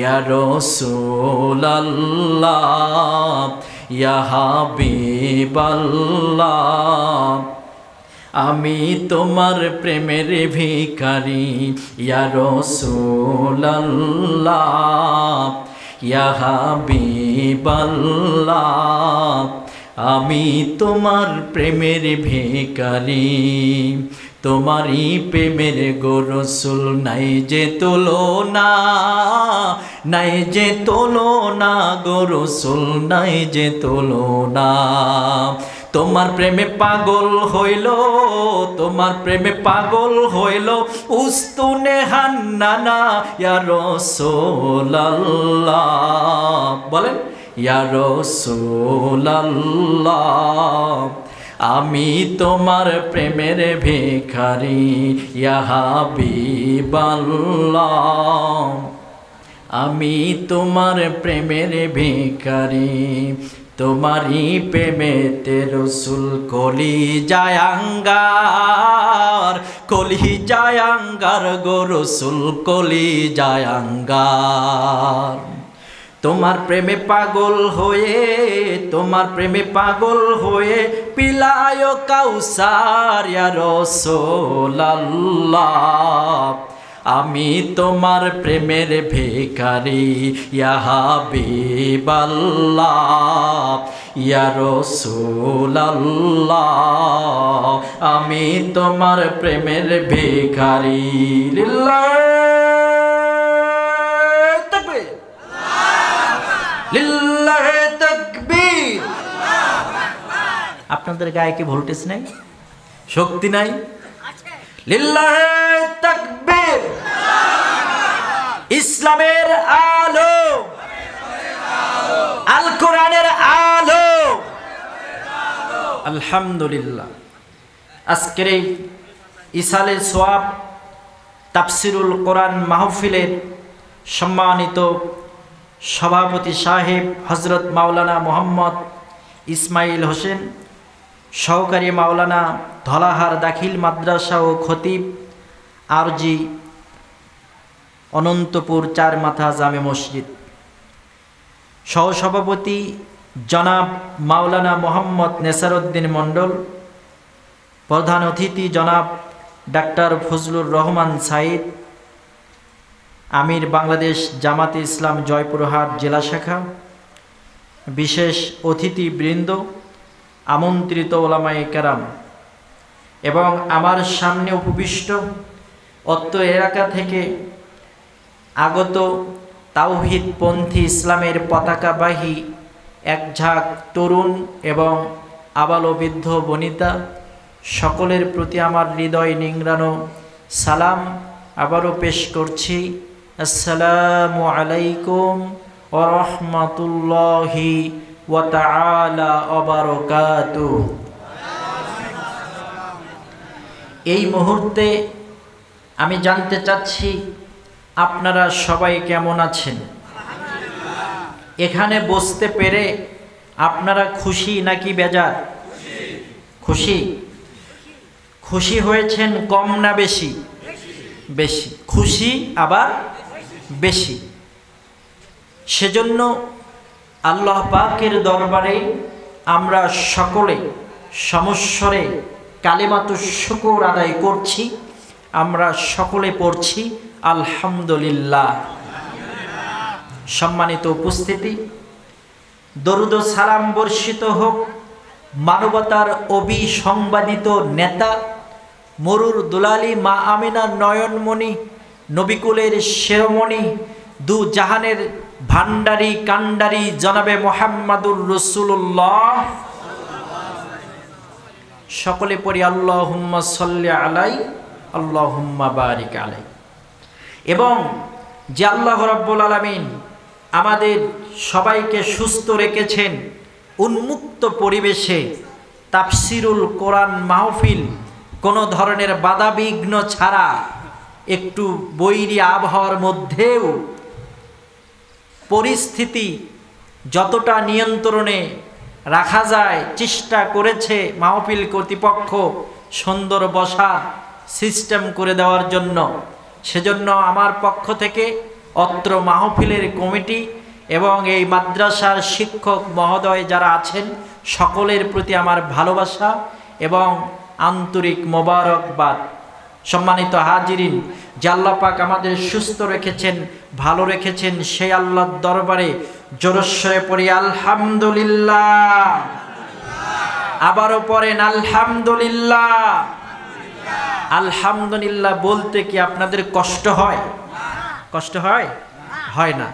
ইয়া রাসূলাল্লাহ ইয়া হাবিবাল্লাহ আমি তোমার প্রেমের ভিখারি ইয়া রাসূলাল্লাহ ইয়া হাবিবাল্লাহ আমি তোমার প্রেমের ভিখারি তোমারই প্রেমের গো রাসূল নাই যে তুলনা নাই যে তুলনা গো রাসূল নাই যে তুলনা তোমার প্রেমে পাগল হইল তোমার প্রেমে পাগল হইল উস্তুনে হান্নানা ইয়া রাসূলুল্লাহ বলেন ইয়া রাসূলুল্লাহ আমি তোমার প্রেমের ভিখারি ইয়া হাবিবাল্লাহ আমি তোমার প্রেমের ভিখারি তোমারি প্রেমেতে রাসূল কলি জায়াঙ্গার গো রাসূল কলি জায়াঙ্গার তোমার প্রেমে পাগল হয়ে পিলায় কাউসার ইয়া রাসূলুল্লাহ আমি তোমার প্রেমের ভিখারি ইয়া হাবিবাল্লাহ ইয়া রাসূলুল্লাহ আমি তোমার প্রেমের ভিখারি লিল্লাহি তাকবীর লিল্লাহি তাকবীর আপনাদের গায়ে কি ভোল্টেজ নাই শক্তি নাই লিল্লাহি তাকবীর ইসলামের আলো আল কোরআনের আলো আলহামদুলিল্লাহ আজকের এই ইসালে সোয়াব তাফসিরুল কোরআন মাহফিলের সম্মানিত সভাপতি সাহেব হযরত মাওলানা মোহাম্মদ ইসমাইল হোসেন সহকারী মাওলানা ধলাহার দাখিল মাদ্রাসা ও খতিব আরজি অনন্তপুর চার মাথা জামে মসজিদ সহসভাপতি জনাব মাওলানা মোহাম্মদ নেসারউদ্দিন মণ্ডল প্রধান অতিথি জনাব ডাক্তার ফজলুর রহমান সাইদ আমির বাংলাদেশ জামাতে ইসলাম জয়পুরহাট জেলা শাখা বিশেষ অতিথিবৃন্দ আমন্ত্রিত ওলামায়ে কেরাম এবং আমার সামনে উপবিষ্ট অত্র এলাকা থেকে আগত তাওহীদপন্থী ইসলামের পতাকাবাহী এক ঝাঁক তরুণ এবং আবালবৃদ্ধ বনিতা সকলের প্রতি আমার হৃদয় নিংড়ানো সালাম আবারও পেশ করছি আসসালামু আলাইকুম ওয়া রাহমাতুল্লাহি ওয়া তাআলা ওয়া বারাকাতুহু। এই মুহূর্তে আমি জানতে চাচ্ছি আপনারা সবাই কেমন আছেন? এখানে বসতে পেরে আপনারা খুশি নাকি বেজার? খুশি। খুশি হয়েছেন কম না বেশি? বেশি খুশি, আবার বেশি। সেজন্য আল্লাহ পাকের দরবারে আমরা সকলে সমস্বরে কালিমাতুশ শুকর আদায় করছি। আমরা সকলে পড়ছি আলহামদুলিল্লাহ। সম্মানিত উপস্থিতি, দরুদ ও সালাম বর্ষিত হোক মানবতার অবিসংবাদিত নেতা মরুর দুলালী মা আমিনার নয়নমণি নবিকুলের শিরোমণি দু জাহানের ভান্ডারী কান্ডারী জনাবে মুহাম্মাদুর রাসূলুল্লাহ। সকলে পড়ি আল্লাহুম্মা সাল্লি আলাই আল্লাহুম্মা বারিক আলাই। এবং যে আল্লাহ রাব্বুল আলামিন আমাদের সবাইকে সুস্থ রেখেছেন, উন্মুক্ত পরিবেশে তাফসিরুল কোরআন মাহফিল কোনো ধরনের বাধাবিঘ্ন ছাড়া একটু বৈরী আবহাওয়ার মধ্যেও পরিস্থিতি যতটা নিয়ন্ত্রণে রাখা যায় চেষ্টা করেছে মাহফিল কর্তৃপক্ষ সুন্দর বসার সিস্টেম করে দেওয়ার জন্য। সেজন্য আমার পক্ষ থেকে অত্র মাহফিলের কমিটি এবং এই মাদ্রাসার শিক্ষক মহোদয় যারা আছেন সকলের প্রতি আমার ভালোবাসা এবং আন্তরিক মোবারকবাদ। সম্মানিত হাজিরিন, যে আল্লাহ পাক আমাদের সুস্থ রেখেছেন, ভালো রেখেছেন, সেই আল্লাহর দরবারে জোরস্বরে পড়ি আলহামদুলিল্লাহ। আবারও পড়েন আলহামদুলিল্লাহ। আলহামদুলিল্লাহ বলতে কি আপনাদের কষ্ট হয়? কষ্ট হয়? হয় না।